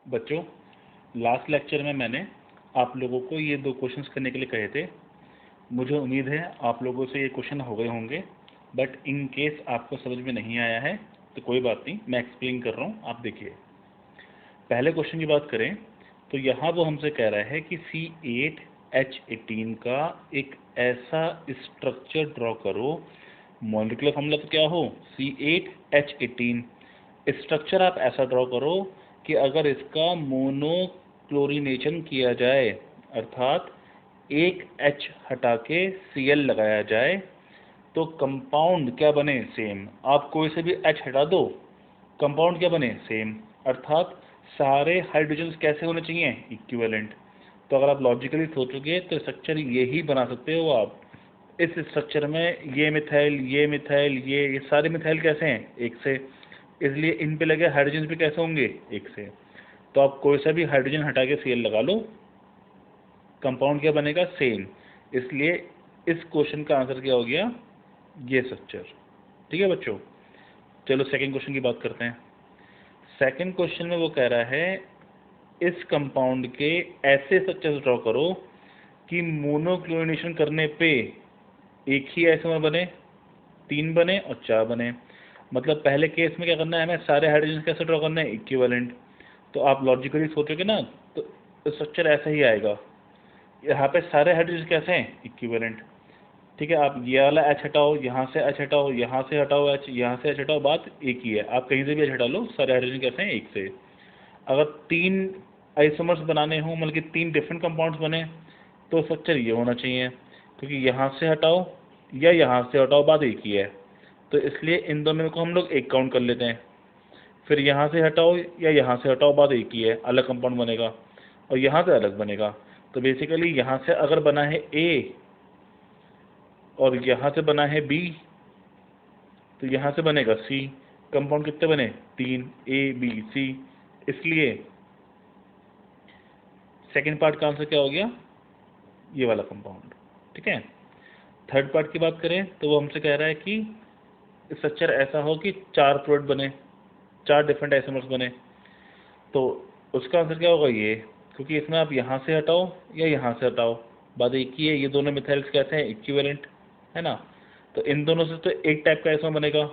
बच्चों, last lecture में मैंने आप लोगों को ये 2 क्वेश्चंस करने के लिए कहे थे। मुझे उम्मीद है आप लोगों से ये क्वेश्चन हो गए होंगे, बट इन केस आपको समझ में नहीं आया है तो कोई बात नहीं, मैं एक्सप्लेन कर रहा हूँ, आप देखिए। पहले क्वेश्चन की बात करें तो यहाँ वो हमसे कह रहा है कि C8H18 का एक ऐसा स्ट्रक्चर ड्रॉ करो, मॉलिक्यूलर फॉर्मूला तो क्या हो, C8H18। स्ट्रक्चर आप ऐसा ड्रॉ करो कि अगर इसका मोनोक्लोरिनेशन किया जाए, अर्थात एक H हटा के Cl लगाया जाए, तो कंपाउंड क्या बने, सेम। आप कोई से भी H हटा दो, कंपाउंड क्या बने, सेम। अर्थात सारे हाइड्रोजन्स कैसे होने चाहिए, इक्विवेलेंट। तो अगर आप लॉजिकली सोचोगे तो स्ट्रक्चर यही बना सकते हो आप। इस स्ट्रक्चर में ये मिथाइल, ये मिथाइल, ये सारे मिथाइल कैसे हैं, एक से, इसलिए इन पे लगे हाइड्रोजन भी कैसे होंगे, एक से। तो आप कोई सा भी हाइड्रोजन हटा के Cl लगा लो, कंपाउंड क्या बनेगा, सेम। इसलिए इस क्वेश्चन का आंसर क्या हो गया, ये स्ट्रक्चर। ठीक है बच्चों, चलो सेकंड क्वेश्चन की बात करते हैं। सेकंड क्वेश्चन में वो कह रहा है इस कंपाउंड के ऐसे स्ट्रक्चर ड्रॉ करो कि मोनोक्लोरिनेशन करने पे एक ही आइसोमर बने, 3 बने और 4 बने। मतलब पहले केस में क्या करना है, हमें सारे हाइड्रोजन कैसे ड्रॉ करना है, इक्विवेलेंट। तो आप लॉजिकली सोचोगे ना तो स्ट्रक्चर ऐसा ही आएगा। यहाँ पे सारे हाइड्रोजन कैसे हैं, इक्विवेलेंट। ठीक है, आप ये वाला H हटाओ, यहाँ से H हटाओ, यहाँ से हटाओ H, यहाँ से H हटाओ, बात एक ही है। आप कहीं से भी H हटा लो, सारे हाइड्रोजन कैसे हैं, एक से। अगर 3 आइसोमर्स बनाने हों, मतलब कि 3 डिफरेंट कंपाउंड्स बने, तो स्ट्रक्चर ये होना चाहिए, क्योंकि यहाँ से हटाओ या यहाँ से हटाओ, बात एक ही है। तो इसलिए इन दोनों को हम लोग एक काउंट कर लेते हैं। फिर यहाँ से हटाओ या यहाँ से हटाओ, बात एक ही है, अलग कंपाउंड बनेगा, और यहाँ से अलग बनेगा। तो बेसिकली यहाँ से अगर बना है A और यहाँ से बना है B, तो यहाँ से बनेगा C। कंपाउंड कितने बने, 3, A B C। इसलिए सेकेंड पार्ट का आंसर क्या हो गया, ये वाला कंपाउंड। ठीक है, थर्ड पार्ट की बात करें तो वो हमसे कह रहा है कि स्ट्रक्चर ऐसा हो कि 4 प्रोडक्ट बने, 4 डिफरेंट आइसोमर्स बने। तो उसका आंसर क्या होगा, ये, क्योंकि इसमें आप यहाँ से हटाओ या यहाँ से हटाओ, बात एक ही है। ये दोनों मिथाइल्स कैसे हैं, इक्विवेलेंट है ना। तो इन दोनों से तो एक टाइप का आइसोमर बनेगा।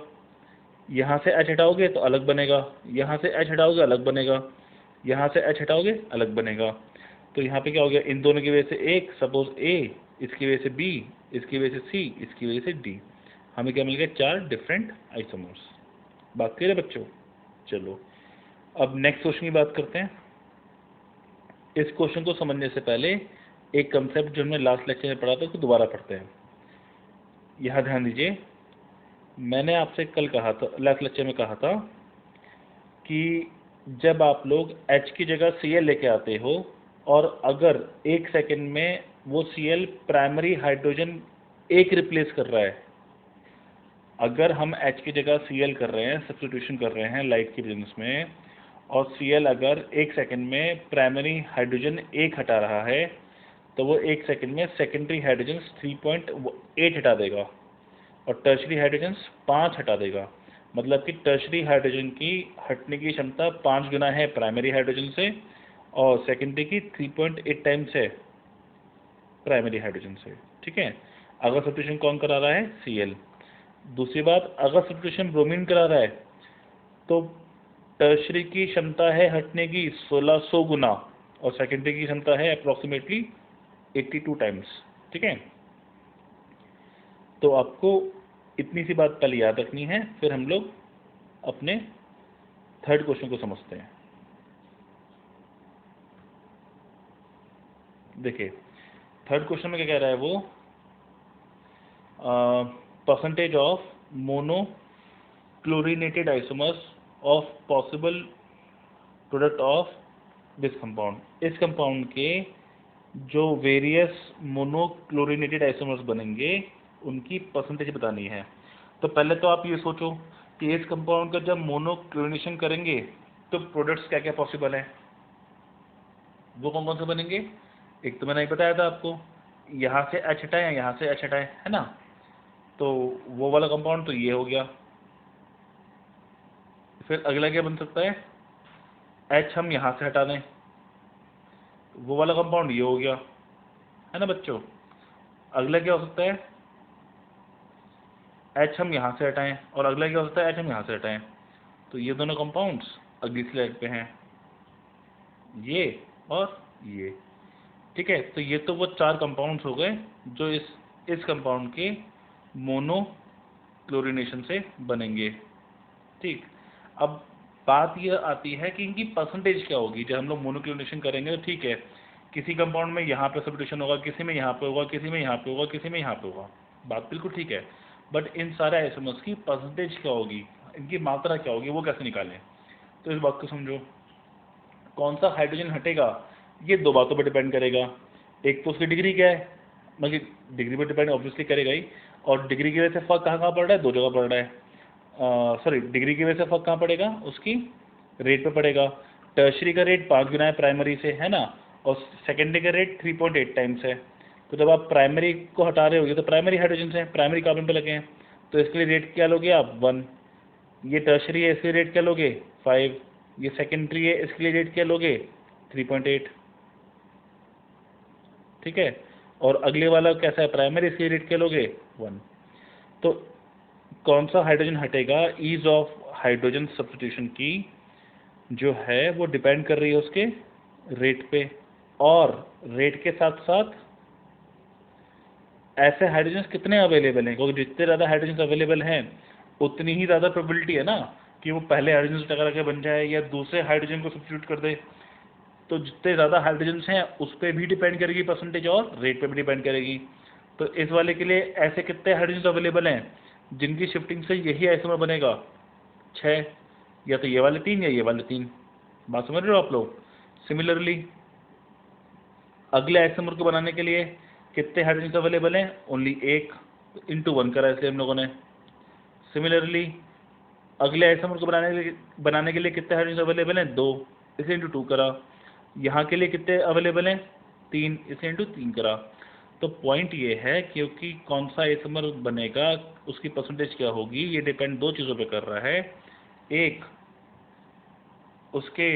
यहाँ से H हटाओगे तो अलग बनेगा, यहाँ से H हटाओगे अलग बनेगा, यहाँ से H हटाओगे अलग बनेगा। तो यहाँ पे क्या हो गया, इन दोनों की वजह से एक, सपोज A, इसकी वजह से B, इसकी वजह से C, इसकी वजह से D, हमें क्या मिल गया, 4 डिफरेंट आइसोमर्स। बात क्लियर है बच्चों। चलो अब नेक्स्ट क्वेश्चन की बात करते हैं। इस क्वेश्चन को समझने से पहले एक कंसेप्ट जो हमने लास्ट लेक्चर में पढ़ा था उसको दोबारा पढ़ते हैं। यहाँ ध्यान दीजिए, मैंने आपसे कल कहा था, लास्ट लेक्चर में कहा था कि जब आप लोग H की जगह Cl लेके आते हो और अगर 1 सेकंड में वो Cl प्राइमरी हाइड्रोजन एक रिप्लेस कर रहा है, अगर हम H की जगह Cl कर रहे हैं, सब्स्टिट्यूशन कर रहे हैं लाइट की प्रेजेंस में, और Cl अगर 1 सेकंड में प्राइमरी हाइड्रोजन 1 हटा रहा है, तो वो 1 सेकंड में सेकेंडरी हाइड्रोजन 3.8 हटा देगा और टर्शरी हाइड्रोजन 5 हटा देगा। मतलब कि टर्शरी हाइड्रोजन की हटने की क्षमता 5 गुना है प्राइमरी हाइड्रोजन से, और सेकेंडरी की 3.8 टाइम्स है प्राइमरी हाइड्रोजन से। ठीक है, अगर सब्स्टिट्यूशन कौन करा रहा है, Cl। दूसरी बात, अगर सब्स्टिट्यूशन ब्रोमीन करा रहा है तो टर्शरी की क्षमता है हटने की 1600 गुना और सेकेंडरी की क्षमता है अप्रॉक्सीमेटली 82 टाइम्स। ठीक है, तो आपको इतनी सी बात पहले याद रखनी है, फिर हम लोग अपने थर्ड क्वेश्चन को समझते हैं। देखिए थर्ड क्वेश्चन में क्या कह रहा है वो, percentage of mono chlorinated isomers of possible product of this compound. इस कंपाउंड के जो वेरियस मोनोक्लोरीनेटेड आइसोमर्स बनेंगे उनकी परसेंटेज बतानी है। तो पहले तो आप ये सोचो कि इस कंपाउंड का जब मोनोक्लोरिनेशन करेंगे तो प्रोडक्ट्स क्या क्या पॉसिबल हैं, वो कौन कौन से बनेंगे। एक तो मैंने बताया था आपको, यहाँ से H हटाए, यहाँ से H हटाए, है ना। तो वो वाला कंपाउंड तो ये हो गया। फिर अगला क्या बन सकता है, H हम यहाँ से हटा दें, वो वाला कंपाउंड ये हो गया, है ना बच्चों। अगला क्या हो सकता है, H हम यहाँ से हटाएं, और अगला क्या हो सकता है, H हम यहाँ से हटाएं। तो ये दोनों कंपाउंड्स अगली स्लाइड पे हैं, ये और ये। ठीक है, तो ये तो वो 4 कंपाउंड्स हो गए जो इस कंपाउंड के मोनो क्लोरीनेशन से बनेंगे। ठीक, अब बात ये आती है कि इनकी परसेंटेज क्या होगी। जब हम लोग मोनोक्लोरिनेशन करेंगे तो ठीक है, किसी कंपाउंड में यहाँ पे सब्स्टिट्यूशन होगा, किसी में यहाँ पे होगा, किसी में यहाँ पे होगा, किसी में यहाँ पे होगा, बात बिल्कुल ठीक है। बट इन सारे आइसोमर्स की परसेंटेज क्या होगी, इनकी मात्रा क्या होगी, वो कैसे निकालें। तो इस बात को समझो, कौन सा हाइड्रोजन हटेगा ये 2 बातों पर डिपेंड करेगा। एक तो उसकी डिग्री क्या है, मतलब डिग्री पर डिपेंड ऑब्वियसली करेगा ही, और डिग्री की वजह से फर्क कहाँ पड़ रहा है, 2 जगह पड़ रहा है। सॉरी, डिग्री की वजह से फर्क कहाँ पड़ेगा, उसकी रेट पे पड़ेगा। टर्शरी का रेट 5 गुना है प्राइमरी से, है ना, और सेकेंडरी का रेट 3.8 टाइम्स है। तो जब आप प्राइमरी को हटा रहे होगे तो प्राइमरी हाइड्रोजन से प्राइमरी कार्बन पे लगे हैं, तो इसके लिए रेट क्या लोगे आप, 1। ये टर्शरी है, इसके लिए रेट क्या लोगे, 5। ये सेकेंडरी है, इसके लिए रेट क्या लोगे, 3.8। ठीक है, और अगले वाला कैसा है, प्राइमरी, इसके लिए रेट क्या लोगे, 1। तो कौन सा हाइड्रोजन हटेगा, ईज ऑफ हाइड्रोजन सब्स्टिट्यूशन की जो है वो डिपेंड कर रही है उसके रेट पे, और रेट के साथ साथ ऐसे हाइड्रोजन कितने अवेलेबल हैं, क्योंकि जितने ज़्यादा हाइड्रोजन अवेलेबल हैं उतनी ही ज़्यादा प्रोबेबिलिटी है ना कि वो पहले हाइड्रोजन से टकरा के बन जाए या दूसरे हाइड्रोजन को सब्स्टिट्यूट कर दे। तो जितने ज़्यादा हाइड्रोजन हैं उस पर भी डिपेंड करेगी परसेंटेज, और रेट पे भी डिपेंड करेगी। तो इस वाले के लिए ऐसे कितने हाइड्रोजन अवेलेबल हैं जिनकी शिफ्टिंग से यही आइसोमर बनेगा, 6, या तो ये वाले 3 या ये वाले 3। बात समझ रहे हो आप लोग। सिमिलरली अगले आइसोमर को बनाने के लिए कितने हाइड्रोजन अवेलेबल हैं, ओनली 1, इंटू 1 करा इसलिए हम लोगों ने। सिमिलरली अगले आइसोमर को बनाने के लिए कितने हाइड्रोजन अवेलेबल हैं, 2, इसे इंटू 2 करा। यहाँ के लिए कितने अवेलेबल हैं, 3, इसे इंटू 3 करा। तो पॉइंट ये है क्योंकि कौन सा आइसोमर बनेगा उसकी परसेंटेज क्या होगी, ये डिपेंड 2 चीज़ों पे कर रहा है। एक उसके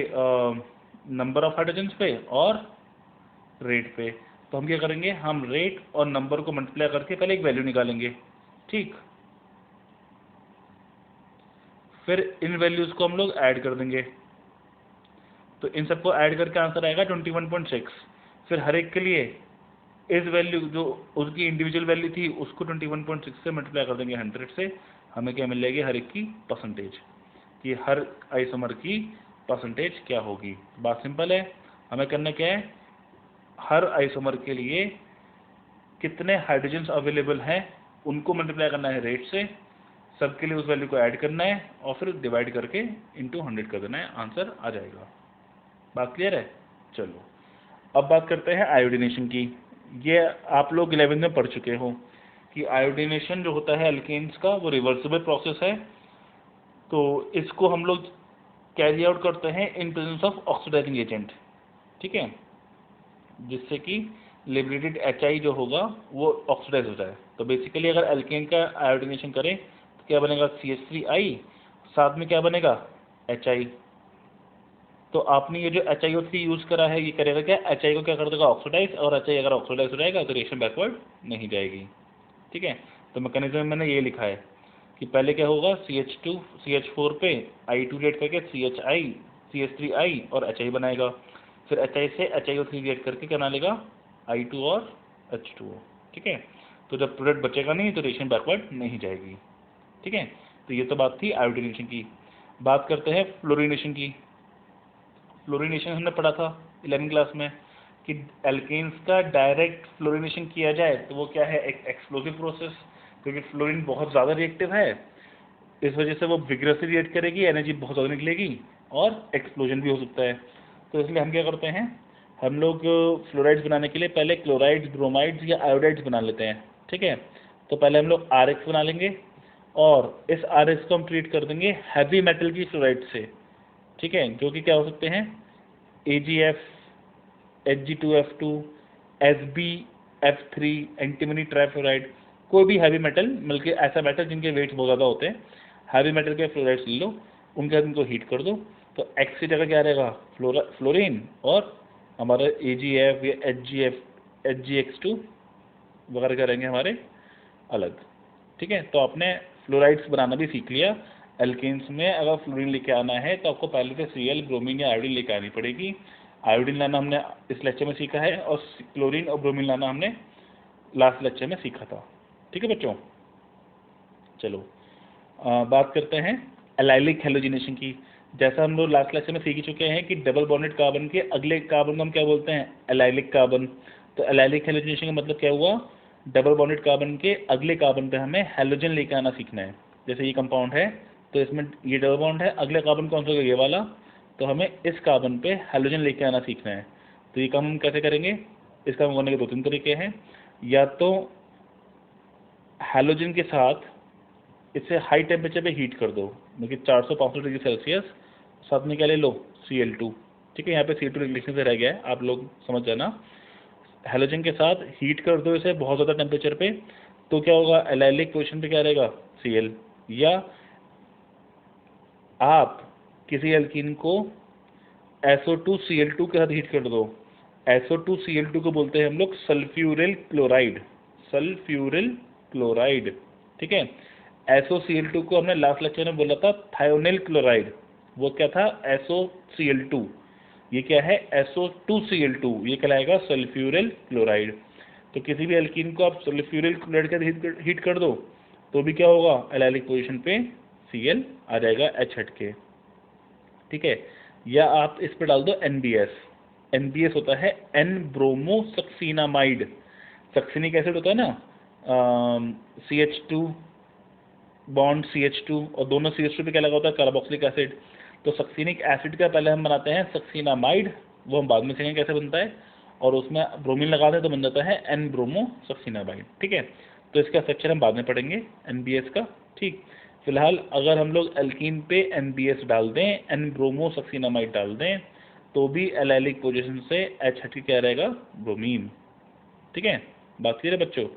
नंबर ऑफ हाइड्रोजन पे और रेट पे। तो हम क्या करेंगे, हम रेट और नंबर को मल्टीप्लाई करके पहले एक वैल्यू निकालेंगे। ठीक, फिर इन वैल्यूज को हम लोग ऐड कर देंगे, तो इन सबको ऐड करके आंसर आएगा 21.6। फिर हर एक के लिए इस वैल्यू जो उसकी इंडिविजुअल वैल्यू थी उसको 21.6 से मल्टीप्लाई कर देंगे 100 से, हमें क्या मिल जाएगी, हर एक की परसेंटेज, कि हर आइसोमर की परसेंटेज क्या होगी। बात सिंपल है, हमें करना क्या है, हर आइसोमर के लिए कितने हाइड्रोजन अवेलेबल हैं उनको मल्टीप्लाई करना है रेट से, सबके लिए उस वैल्यू को ऐड करना है और फिर डिवाइड करके इंटू 100 कर देना है, आंसर आ जाएगा। बात क्लियर है। चलो अब बात करते हैं आयोडीनेशन की। ये आप लोग 11th में पढ़ चुके हो कि आयोडीनेशन जो होता है एल्केन्स का वो रिवर्सिबल प्रोसेस है। तो इसको हम लोग कैरी आउट करते हैं in presence of oxidising agent. ठीक है, जिससे कि लिबरेटेड HI जो होगा वो ऑक्सीडाइज हो जाए। तो बेसिकली अगर एल्केन का आयोडीनेशन करें तो क्या बनेगा, CH3I, साथ में क्या बनेगा, HI। तो आपने ये जो HiO3 यूज़ करा है ये करेगा क्या, HI को क्या कर देगा, ऑक्सीडाइज, और HI अगर ऑक्सीडाइज हो जाएगा तो रिएक्शन बैकवर्ड नहीं जाएगी। ठीक है, तो मैकेनिज्म में मैंने ये लिखा है कि पहले क्या होगा, CH4 पे I2 रिएक्ट करके CH3I और HI बनाएगा, फिर HI से HiO3 रिएक्ट करके क्या बना लेगा, I2 और H2O। ठीक है, तो जब प्रोडक्ट बचेगा नहीं तो रिएक्शन बैकवर्ड नहीं जाएगी। ठीक है, तो ये तो बात थी आयोडीनेशन की। बात करते हैं फ्लोरीनेशन की। फ्लोरीनेशन हमने पढ़ा था 11th क्लास में कि एल्केन्स का डायरेक्ट फ्लोरीनेशन किया जाए तो वो क्या है, एक एक्सप्लोसिव प्रोसेस, क्योंकि फ्लोरीन बहुत ज़्यादा रिएक्टिव है, इस वजह से वो विग्रसली रिएक्ट करेगी, एनर्जी बहुत ज़्यादा निकलेगी और एक्सप्लोजन भी हो सकता है। तो इसलिए हम क्या करते हैं, हम लोग फ्लोराइड्स बनाने के लिए पहले क्लोराइड्स, ब्रोमाइड्स या आयोडाइड्स बना लेते हैं। ठीक है, तो पहले हम लोग RX बना लेंगे और इस RX को हम ट्रीट कर देंगे हैवी मेटल की फ्लोराइड से। ठीक है, जो कि क्या हो सकते हैं, AgF, Hg2F2, SbF3, antimony trifluoride, कोई भी हैवी मेटल, बल्कि ऐसा मेटल जिनके वेट्स बहुत ज़्यादा होते हैं, हैवी मेटल के फ्लोराइड्स ले लो, उनके बाद उनको हीट कर दो तो X की जगह क्या रहेगा, फ्लोरीन, और हमारा AgF या HgX2 वगैरह क्या रहेंगे हमारे अलग। ठीक है, तो आपने फ्लोराइड्स बनाना भी सीख लिया। एल्केन्स में अगर फ्लोरीन लेके आना है तो आपको पहले से Cl, ब्रोमीन या आयोडीन लेके आनी पड़ेगी। आयोडीन लाना हमने इस लेक्चर में सीखा है, और क्लोरीन और ब्रोमीन लाना हमने लास्ट लेक्चर में सीखा था। ठीक है बच्चों, चलो बात करते हैं एलाइलिक हैलोजिनेशन की। जैसा हम लोग लास्ट लेक्चर में सीख चुके हैं कि डबल बॉन्डेड कार्बन के अगले कार्बन को हम क्या बोलते हैं, एलाइलिक कार्बन। तो एलाइलिक हैलोजिनेशन का मतलब क्या हुआ, डबल बॉन्डेड कार्बन के अगले कार्बन पे हमें हैलोजन लेकर आना सीखना है। जैसे ये कंपाउंड है तो इसमें ये डबल बॉन्ड है, अगले कार्बन कौन सा होगा, ये वाला, तो हमें इस कार्बन पे हैलोजन लेके आना सीखना है। तो ये काम हम कैसे करेंगे, इस काम करने के दो तीन तरीके हैं। या तो हैलोजन के साथ इसे हाई टेम्परेचर पे हीट कर दो, मतलब 400-500 डिग्री सेल्सियस, साथ में क्या ले लो, Cl2। ठीक है, यहाँ पे Cl2 लिखने से रह गया है, आप लोग समझ जाना। हैलोजन के साथ हीट कर दो इसे बहुत ज़्यादा टेम्परेचर पे, तो क्या होगा, एलाइलिक पोजीशन पे क्या रहेगा, Cl। या आप किसी एल्कीन को SO2Cl2 के साथ हीट कर दो। SO2Cl2 को बोलते हैं हम लोग सल्फ्यूरिल क्लोराइड, सल्फ्यूरिल क्लोराइड। ठीक है, SOCl2 को हमने लास्ट लेक्चर में बोला था थायोनिल क्लोराइड, वो क्या था, SOCl2। ये क्या है, SO2Cl2, ये कहलाएगा सल्फ्यूरिल क्लोराइड। तो किसी भी एल्कीन को आप सल्फ्यूरिल क्लोराइड के साथ हीट कर दो तो भी क्या होगा, एलाइलिक पोजीशन पे Cl आ जाएगा H हट के। ठीक है, या आप इस पर डाल दो NBS। NBS होता है एन ब्रोमो सक्सीनामाइड। सक्सीनिक एसिड होता है ना, CH2 बॉन्ड CH2, और दोनों CH2 पे क्या लगा होता है, कार्बोक्सिलिक एसिड। तो सक्सीनिक एसिड का पहले हम बनाते हैं सक्सीनामाइड, वो हम बाद में सीखेंगे कैसे बनता है, और उसमें ब्रोमीन लगाते हैं तो बन जाता है एन ब्रोमो सक्सीनामाइड। ठीक है, तो इसका स्ट्रक्चर हम बाद में पढ़ेंगे NBS का। ठीक, फिलहाल अगर हम लोग एल्कीन पे NBS डाल दें, एन ब्रोमो सक्सीनामाइड डाल दें, तो भी एलाइलिक पोजीशन से H हट के क्या रहेगा, ब्रोमीन। ठीक है, बात क्लियर है बच्चों।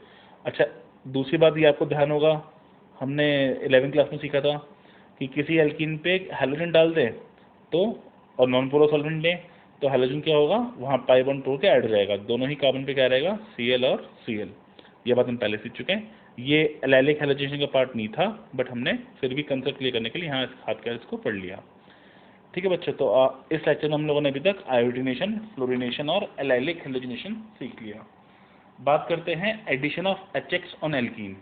अच्छा, दूसरी बात ये आपको ध्यान होगा, हमने 11वीं क्लास में सीखा था कि किसी एल्कीन पे हैलोजन डाल दें तो, और नॉन पोलर सॉल्वेंट लें, तो हैलोजन क्या होगा, वहाँ पाई बॉन्ड टूट के ऐड हो जाएगा, दोनों ही कार्बन पे क्या रहेगा, Cl और Cl। ये बात हम पहले सीख चुके हैं, ये एलाइलिक हैलोजिनेशन का पार्ट नहीं था, बट हमने फिर भी कंसेप्ट क्लियर करने के लिए यहाँ हाथ का इसको पढ़ लिया। ठीक है बच्चों, तो इस लेक्चर में हम लोगों ने अभी तक आयोडीनेशन, फ्लोरिनेशन और एलाइलिक हैलोजिनेशन सीख लिया। बात करते हैं addition of HX on alkene,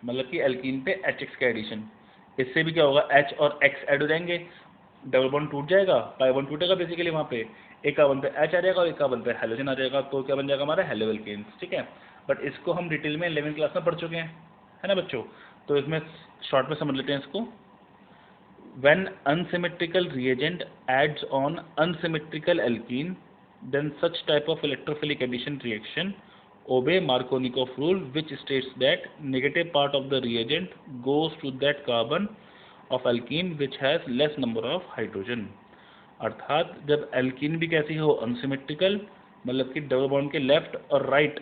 मतलब कि एल्कीन पे HX का एडिशन। इससे भी क्या होगा, H और X ऐड हो जाएंगे, डबल बॉन्ड टूट जाएगा, पाई बॉन्ड टूटेगा बेसिकली, वहाँ पे एक कार्बन पे H आ जाएगा और एक कार्बन पे हैलोजन आ जाएगा, तो क्या बन जाएगा हमारा हेलो एल्केन्स। ठीक है, बट इसको हम डिटेल में 11वीं क्लास में पढ़ चुके हैं, है ना बच्चों। तो इसमें शॉर्ट में समझ लेते हैं इसको। When unsymmetrical reagent adds on unsymmetrical alkene, then such type of electrophilic addition reaction obey Markovnikov rule, which states that negative part of the reagent goes to that carbon of alkene which has less number of hydrogen। अर्थात जब alkene भी कैसी हो, unsymmetrical, मतलब कि double bond के left और right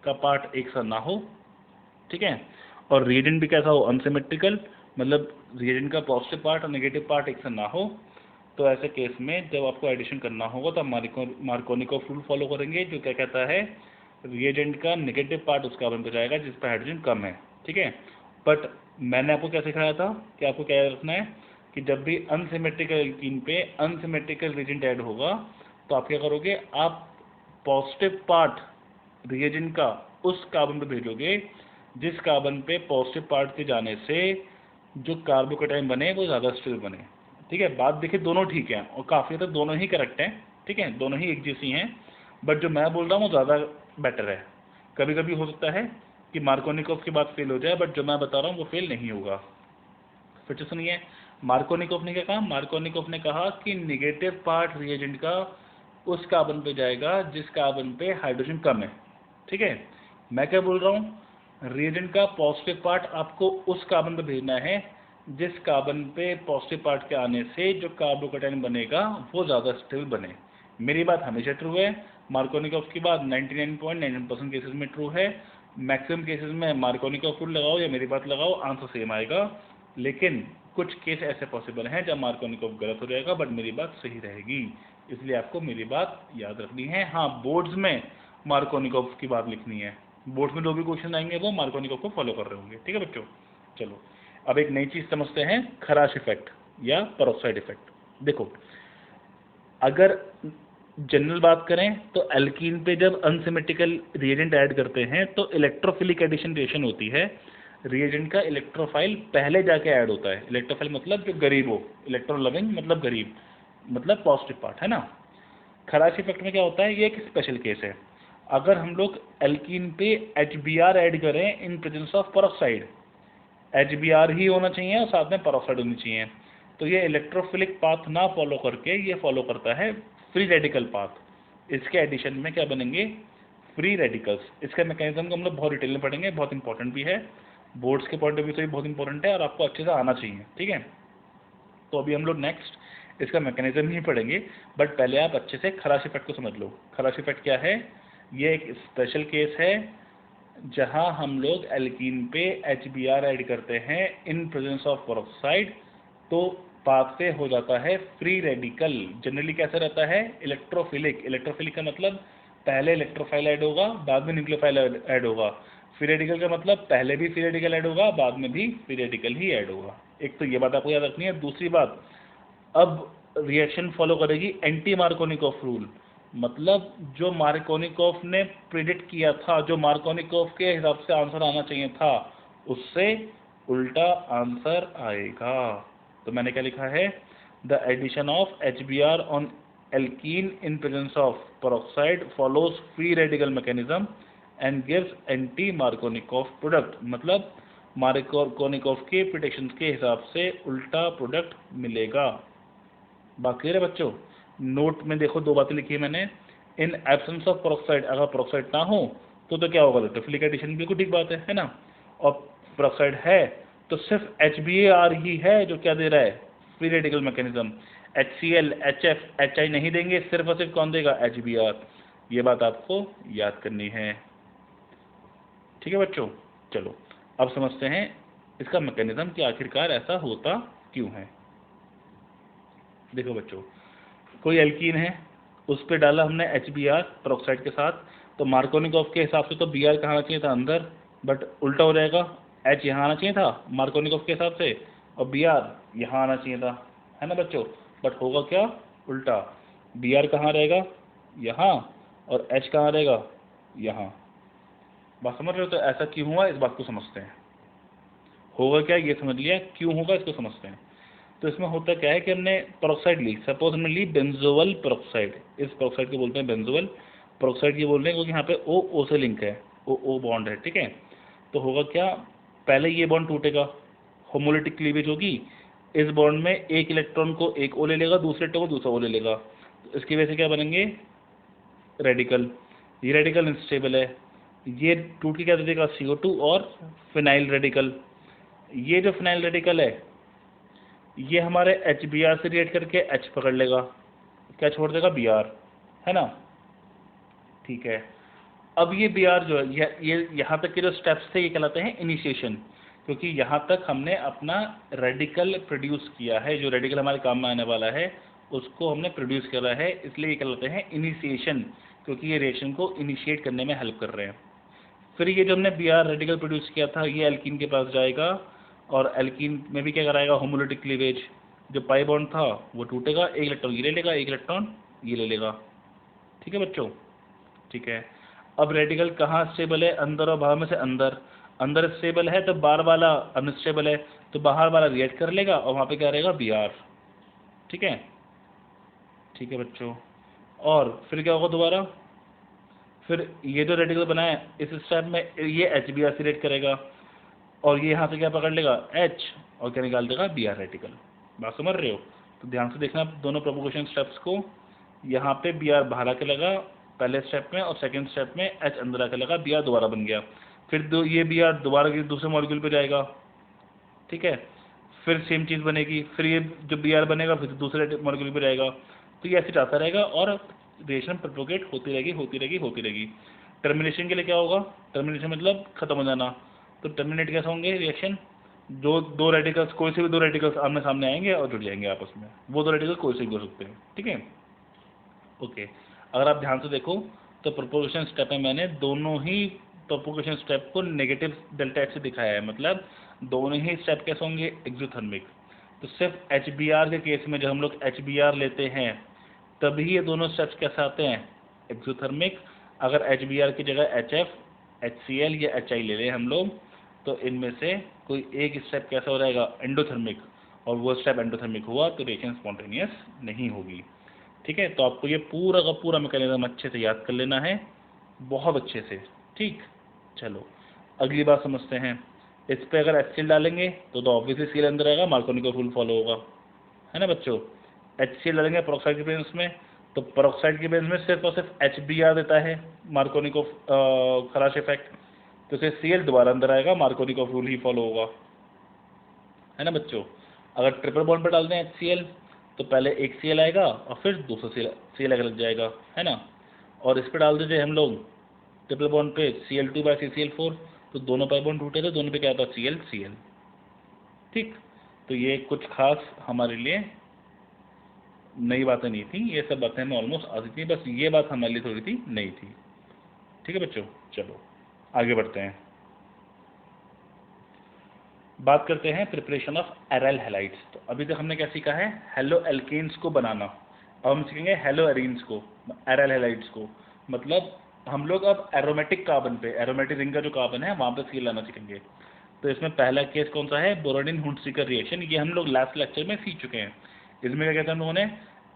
का पार्ट एक सा ना हो, ठीक है, और रिएजेंट भी कैसा हो, अनसिमेट्रिकल, मतलब रिएजेंट का पॉजिटिव पार्ट और नेगेटिव पार्ट एक सा ना हो, तो ऐसे केस में जब आपको एडिशन करना होगा तो आप मार्कोनिकोव रूल फॉलो करेंगे, जो क्या कहता है, रिएजेंट का नेगेटिव पार्ट उस कार्बन पर जाएगा जिस पर हाइड्रोजन कम है। ठीक है, बट मैंने आपको क्या सिखाया था कि आपको क्या रखना है कि जब भी अनसिमेट्रिकल एल्कीन पे अनसिमेट्रिकल रिएजेंट ऐड होगा तो आप क्या करोगे, आप पॉजिटिव पार्ट रिएजेंट का उस कार्बन पे भेजोगे जिस कार्बन पे पॉजिटिव पार्ट के जाने से जो कार्बोकेटाइन बने वो ज़्यादा स्टेबल बने। ठीक है, बात देखिए दोनों ठीक है और काफ़ी हद तक दोनों ही करेक्ट हैं। ठीक है, दोनों ही एक जैसी हैं, बट जो मैं बोल रहा हूँ वो ज़्यादा बेटर है। कभी कभी हो सकता है कि मार्कोनिकोव की बात फेल हो जाए, बट जो मैं बता रहा हूँ वो फेल नहीं होगा। फिर से सुनिए, मार्कोनिकोव ने क्या कहा, मार्कोनिकोव ने कहा कि निगेटिव पार्ट रिएजेंट का उस कार्बन पे जाएगा जिस कार्बन पे हाइड्रोजन कम है। ठीक है, मैं क्या बोल रहा हूँ, रिएजेंट का पॉजिटिव पार्ट आपको उस कार्बन पे भेजना है जिस कार्बन पे पॉजिटिव पार्ट के आने से जो कार्बोकेटाइन बनेगा वो ज़्यादा स्टेबल बने। मेरी बात हमेशा ट्रू है, मार्कोनिकोव की बात 99.99% केसेस में ट्रू है। मैक्सिमम केसेस में मार्कोनिकोव रूल लगाओ या मेरी बात लगाओ, आंसर सेम आएगा। लेकिन कुछ केस ऐसे पॉसिबल हैं जब मार्कोनिकॉफ गलत हो जाएगा बट मेरी बात सही रहेगी, इसलिए आपको मेरी बात याद रखनी है। हाँ, बोर्ड्स में मार्कोनिकॉफ की बात लिखनी है, बोर्ड्स में जो भी क्वेश्चन आएंगे वो मार्कोनिकॉफ को फॉलो कर रहे होंगे। ठीक है बच्चों, चलो अब एक नई चीज़ समझते हैं, खराश इफेक्ट या पेरोक्साइड इफेक्ट। देखो, अगर जनरल बात करें तो एल्कीन पे जब अनसिमेट्रिकल रिएजेंट ऐड करते हैं तो इलेक्ट्रोफिलिक एडिशन रिएक्शन होती है। रिएजेंट का इलेक्ट्रोफाइल पहले जाके ऐड होता है। इलेक्ट्रोफाइल मतलब जो गरीब हो, इलेक्ट्रो लविंग मतलब गरीब, मतलब पॉजिटिव पार्ट, है ना। खराश इफेक्ट में क्या होता है, ये एक स्पेशल केस है। अगर हम लोग एल्कीन पे HBr ऐड करें इन प्रेजेंस ऑफ पेरोक्साइड, HBr ही होना चाहिए और साथ में पेरोक्साइड होनी चाहिए, तो ये इलेक्ट्रोफिलिक पाथ ना फॉलो करके ये फॉलो करता है फ्री रेडिकल पाथ। इसके एडिशन में क्या बनेंगे, फ्री रेडिकल्स। इसका मैकेनिज्म को हम लोग बहुत डिटेल में पढ़ेंगे, बहुत इंपॉर्टेंट भी है, बोर्ड्स के पॉइंट ऑफ व्यू से भी बहुत इंपॉर्टेंट है और आपको अच्छे से आना चाहिए। ठीक है, तो अभी हम लोग नेक्स्ट इसका मैकेनिज्म ही पढ़ेंगे, बट पहले आप अच्छे से खराश इफेक्ट को समझ लो। खराश इफेक्ट क्या है, ये एक स्पेशल केस है जहां हम लोग एल्कीन पे HBr ऐड करते हैं इन प्रेजेंस ऑफ पेरोक्साइड, तो पाथ से हो जाता है फ्री रेडिकल। जनरली कैसा रहता है, इलेक्ट्रोफिलिक। इलेक्ट्रोफिलिक का मतलब पहले इलेक्ट्रोफाइल ऐड होगा बाद में न्यूक्लियोफाइल ऐड होगा। फ्री रेडिकल का मतलब पहले भी फ्री रेडिकल ऐड होगा बाद में भी फ्री रेडिकल ही ऐड होगा। एक तो ये बात आपको याद रखनी है। दूसरी बात, अब रिएक्शन फॉलो करेगी एंटी मार्कोनिकॉफ रूल, मतलब जो मार्कोनिकॉफ ने प्रिडिक्ट किया था, जो मार्कोनिकॉफ के हिसाब से आंसर आना चाहिए था, उससे उल्टा आंसर आएगा। तो मैंने क्या लिखा है, the addition of HBr on alkene in presence of peroxide follows free radical mechanism and gives anti Markovnikov product, मतलब मार्कोनिकॉफ के प्रिडिक्शन के हिसाब से उल्टा प्रोडक्ट मिलेगा। बात क्लियर है बच्चों। नोट में देखो दो बातें लिखी है मैंने, इन एब्सेंस ऑफ पेरोक्साइड, अगर पेरोक्साइड ना हो तो क्या होगा, इलेक्ट्रोफिलिक एडिशन, बिल्कुल ठीक बात है ना। और पेरोक्साइड है तो सिर्फ HBr ही है जो क्या दे रहा है, free radical mechanism. HCl, HF, HI नहीं देंगे, सिर्फ और सिर्फ कौन देगा, HBr। ये बात आपको याद करनी है। ठीक है बच्चों, चलो अब समझते हैं इसका मैकेनिज्म कि आखिरकार ऐसा होता क्यों है। देखो बच्चों, कोई एल्कीन है, उस पर डाला हमने HBr पेरोक्साइड के साथ, तो मार्कोनिकॉफ के हिसाब से तो Br कहाँ आना चाहिए था, अंदर, बट उल्टा हो जाएगा। H यहाँ आना चाहिए था मार्कोनिकॉफ के हिसाब से और Br यहाँ आना चाहिए था, है ना बच्चों। बट होगा क्या, उल्टा। Br कहाँ रहेगा, यहाँ, और H कहाँ रहेगा, यहाँ। बात समझ रहे हो, तो ऐसा क्यों हुआ इस बात को समझते हैं। होगा क्या ये समझ लिया, क्यों होगा इसको समझते हैं। तो इसमें होता क्या है कि हमने पेरोक्साइड ली, सपोज हमने ली बेंजोल पेरोक्साइड, इस पेरोक्साइड को बोलते हैं बेंजोल पेरोक्साइड। ये बोल रहे हैं क्योंकि यहाँ पे O से लिंक है, O बॉन्ड है, ठीक है। तो होगा क्या, पहले ये बॉन्ड टूटेगा, होमोलिटिक क्लीवेज होगी, इस बॉन्ड में एक इलेक्ट्रॉन को एक O ले लेगा, दूसरे इलेक्ट्रॉन को दूसरा O ले लेगा, तो इसकी वजह से क्या बनेंगे, रेडिकल। ये रेडिकल इंस्टेबल है, ये टूट के क्या दे देगा, CO2 और फिनाइल रेडिकल। ये जो फिनाइल रेडिकल है ये हमारे HBr से रिएक्ट करके H पकड़ लेगा, क्या छोड़ देगा, Br, है ना। ठीक है, अब ये Br जो है, ये यहाँ तक के जो स्टेप्स थे ये कहलाते हैं इनिशिएशन, क्योंकि यहाँ तक हमने अपना रेडिकल प्रोड्यूस किया है, जो रेडिकल हमारे काम में आने वाला है उसको हमने प्रोड्यूस करा है, इसलिए ये कहलाते हैं इनिशिएशन, क्योंकि ये रिएक्शन को इनिशिएट करने में हेल्प कर रहे हैं। फिर ये जो हमने Br रेडिकल प्रोड्यूस किया था ये एल्कीन के पास जाएगा और एल्कीन में भी क्या कराएगा, होमोलिटिक क्लीवेज। जो पाई बॉन्ड था वो टूटेगा, एक इलेक्ट्रॉन ये ले लेगा, एक इलेक्ट्रॉन ये ले लेगा। ठीक है बच्चों, ठीक है। अब रेडिकल कहाँ स्टेबल है, अंदर और बाहर में से अंदर। अंदर स्टेबल है तो बाहर वाला अनस्टेबल है, तो बाहर वाला रिएक्ट कर लेगा और वहाँ पे क्या रहेगा, Br। ठीक है, ठीक है बच्चों। और फिर क्या होगा दोबारा, फिर ये जो रेडिकल बनाया इस स्टेप में ये HBr से रिएक्ट करेगा और ये यहाँ से क्या पकड़ लेगा, H, और क्या निकाल देगा, Br रेडिकल। बात समझ रहे हो, तो ध्यान से देखना दोनों प्रोपोगेशन स्टेप्स को। यहाँ पे Br बाहर आके लगा पहले स्टेप में और सेकंड स्टेप में H अंदर आके लगा, Br दोबारा बन गया। फिर ये Br दोबारा दूसरे मॉलिक्यूल पे जाएगा, ठीक है, फिर सेम चीज़ बनेगी, फिर ये जो Br बनेगा फिर दूसरे मॉलिक्यूल पे जाएगा। तो ये ऐसे जाता रहेगा और रिएक्शन प्रोपोगेट होती रहेगी होती रहेगी होती रहेगी। टर्मिनेशन के लिए क्या होगा, टर्मिनेशन मतलब खत्म हो जाना, तो टर्मिनेट कैसे होंगे रिएक्शन, जो दो रेडिकल्स, कोई से भी दो रेडिकल्स आमने सामने आएंगे और जुड़ जाएंगे आपस में, वो दो रेडिकल्स कोई से भी हो सकते हैं, ठीक है। ओके, अगर आप ध्यान से देखो तो प्रोपोगेशन स्टेप में मैंने दोनों ही प्रोपोगेशन स्टेप को नेगेटिव डेल्टा एच से दिखाया है, मतलब दोनों ही स्टेप कैसे होंगे, एक्सोथर्मिक। तो सिर्फ एच बी आर के केस में जब हम लोग एच बी आर लेते हैं तभी ये दोनों स्टेप्स कैसे आते हैं, एक्सोथर्मिक। अगर एच बी आर की जगह H F, H C L या एच आई ले लें हम लोग, तो इनमें से कोई एक स्टेप कैसा हो जाएगा, एंडोथर्मिक, और वो स्टेप एंडोथर्मिक हुआ तो रिएक्शन स्पॉन्टेनियस नहीं होगी, ठीक है। तो आपको ये पूरा का पूरा मैकेनिज्म अच्छे से याद कर लेना है, बहुत अच्छे से, ठीक। चलो अगली बात समझते हैं। इस पे अगर HCl डालेंगे तो ऑब्वियसली सीएल अंदर आएगा, मार्कोनी रूल फॉलो होगा, है ना बच्चों। HCl डालेंगे पेरोक्साइड के बेंज में, तो पेरोक्साइड के बेंज में सिर्फ और सिर्फ HBr देता है मार्कोनी को खराश इफेक्ट, तो फिर सीएल दोबारा अंदर आएगा, मार्कोनी रूल ही फॉलो होगा, है ना बच्चों। अगर ट्रिपल बॉन्ड पर डालते हैं HCl तो पहले एक सीएल आएगा और फिर दूसरा सीएल लग जाएगा, है ना। और इस पर डाल दीजिए हम लोग ट्रिपल बॉन्ड पे Cl2/CCl4, तो दोनों पर बॉन्ड टूटे थे, दोनों पे क्या था, Cl, ठीक। तो ये कुछ खास हमारे लिए नई बातें नहीं थी, ये सब बातें हमें ऑलमोस्ट आती थी, बस ये बात हमारे लिए थोड़ी सी नई थी, ठीक है बच्चों। चलो आगे बढ़ते हैं, बात करते हैं प्रिपरेशन ऑफ एराइल हैलाइड्स। तो अभी तक हमने क्या सीखा है, हेलो एल्केन्स को बनाना, अब हम सीखेंगे हेलो एरीन्स को, एराइल हैलाइड्स को। मतलब हम लोग अब एरोमेटिक कार्बन पे, एरोमेटिक रिंग का जो कार्बन है वहाँ पे सील लाना सीखेंगे। तो इसमें पहला केस कौन सा है, बोरोडिन हुंडसीकर रिएक्शन, ये हम लोग लास्ट लेक्चर में सीख चुके हैं। इसमें क्या कहते हैं हम लोगों ने,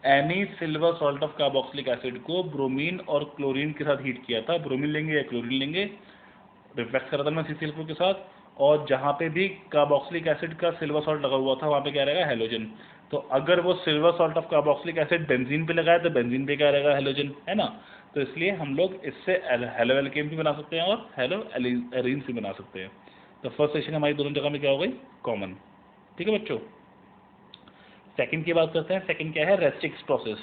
any silver salt of carboxylic acid को ब्रोमीन और क्लोरीन के साथ हीट किया था, ब्रोमीन लेंगे या क्लोरीन लेंगे, रिफ्लेक्स करा था मैं CCl4 के साथ, और जहाँ पे भी कार्बोक्सिलिक एसिड का सिल्वर सॉल्ट लगा हुआ था वहाँ पे क्या रहेगा, हेलोजन। तो अगर वो silver salt of carboxylic acid benzene पे लगाए तो बेंजीन पे क्या रहेगा, हेलोजन, है ना। तो इसलिए हम लोग इससे हेलो एल्केन भी बना सकते हैं और हेलो एरीन्स भी बना सकते हैं। तो फर्स्ट सेशन हमारी दोनों जगह में क्या हो गई, कॉमन, ठीक है बच्चों। सेकंड की बात करते हैं, सेकंड क्या है, रेस्टिक्स प्रोसेस।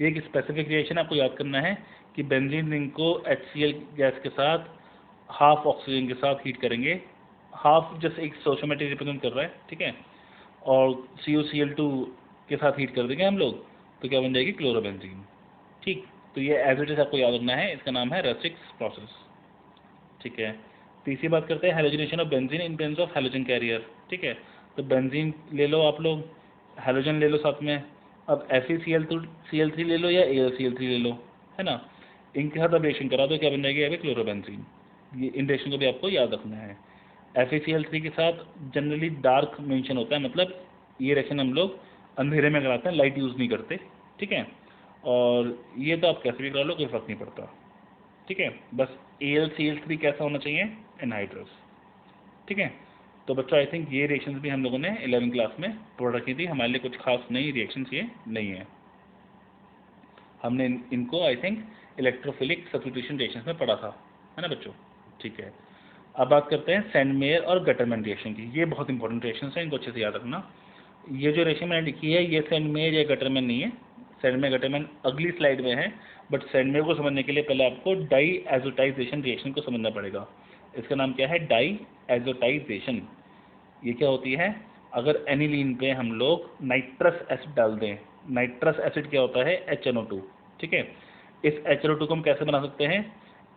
ये एक स्पेसिफिक रिएक्शन आपको याद करना है कि बेंजीन रिंग को HCl गैस के साथ हाफ ऑक्सीजन के साथ हीट करेंगे, हाफ जस्ट एक स्टोइकोमेट्रिक रिप्रेजेंट कर रहा है, ठीक है, और CuCl2 के साथ हीट कर देंगे हम लोग, तो क्या बन जाएगी, क्लोरोबेंजीन, ठीक। तो ये एज इट इज आपको याद रखना है, इसका नाम है रेस्टिक्स प्रोसेस, ठीक है। तीसरी बात करते हैं halogenation of benzene in presence of halogen carrier, ठीक है। तो बेंजीन ले लो आप लोग, हेलोजन ले लो साथ में, अब FeCl3 ले लो या AlCl3 ले लो, है ना, इनके साथ अब रिएक्शन करा दो, क्या बन जाएगी अभी, क्लोरोबेंजीन। ये इन रिएक्शन को भी आपको याद रखना है। FeCl3 के साथ जनरली डार्क मेंशन होता है, मतलब ये रिएक्शन हम लोग अंधेरे में कराते हैं, लाइट यूज़ नहीं करते, ठीक है। और ये तो आप कैसे भी करा लो, कोई फर्क नहीं पड़ता, ठीक है। बस AlCl3 कैसा होना चाहिए, एनहाइड्रस, ठीक है। तो बच्चों आई थिंक ये रिएक्शंस भी हम लोगों ने 11वीं क्लास में पढ़ रखी थी, हमारे लिए कुछ खास नई रिएक्शंस ये नहीं है, हमने इनको I think electrophilic substitution reactions में पढ़ा था, है ना बच्चों, ठीक है। अब बात करते हैं सैंडमेयर और गटरमैन रिएक्शन की, ये बहुत इंपॉर्टेंट रिएक्शंस हैं, इनको अच्छे से याद रखना। ये जो रिएक्शन मैंने लिखी है ये सैंडमेयर या गटरमैन नहीं है, सैंडमेयर गटरमैन अगली स्लाइड में है, बट सैंडमेयर को समझने के लिए पहले आपको डाई एजोटाइजेशन रिएक्शन को समझना पड़ेगा। इसका नाम क्या है, डाई एजोटाइजेशन। ये क्या होती है, अगर एनिलीन पे हम लोग नाइट्रस एसिड डाल दें, नाइट्रस एसिड क्या होता है, HNO2, ठीक है। इस HNO2 को हम कैसे बना सकते हैं,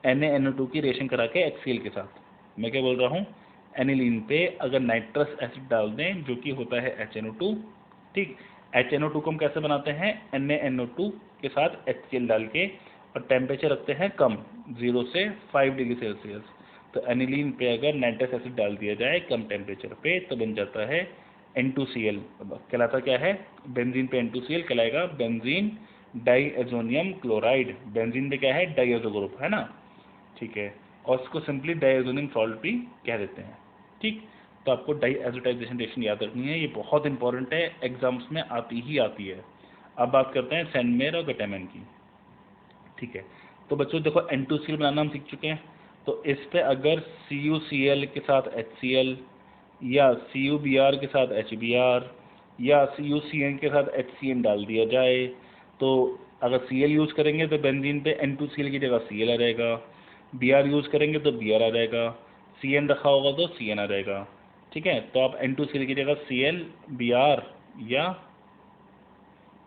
NaNO2 की रिएक्शन करा के HCl के साथ। मैं क्या बोल रहा हूँ, एनिलीन पे अगर नाइट्रस एसिड डाल दें जो कि होता है HNO2, ठीक, HNO2 को हम कैसे बनाते हैं, NaNO2 के साथ HCl डाल के, और टेम्परेचर रखते हैं कम, 0 से 5 डिग्री सेल्सियस। तो एनिलीन पे अगर नाइट्रस एसिड डाल दिया जाए कम टेम्परेचर पे तो बन जाता है N2Cl, कहलाता क्या है, बेंजीन पे N2Cl कहलाएगा बेंजीन डाईएजोनियम क्लोराइड, बेंजीन पे क्या है, डाईएजो ग्रुप, है ना, ठीक है। और इसको सिंपली डाईएजोनियम सॉल्ट भी कह देते हैं, ठीक। तो आपको डाईएजोटाइजेशन रिएक्शन याद रखनी है, ये बहुत इंपॉर्टेंट है, एग्जाम्स में आती ही आती है। अब बात करते हैं सैंडमेयर और गटरमैन की, ठीक है। तो बच्चों देखो N2Cl बनाना हम सीख चुके हैं, तो इस पे अगर CuCl के साथ HCl या CuBr के साथ HBr या CuCN के साथ HCN डाल दिया जाए, तो अगर Cl यूज़ करेंगे तो बेंजीन पे N2Cl की जगह Cl आ जाएगा, Br यूज़ करेंगे तो Br आ जाएगा, Cn रखा होगा तो Cn आ जाएगा, ठीक है, तो आप N2Cl की जगह Cl Br या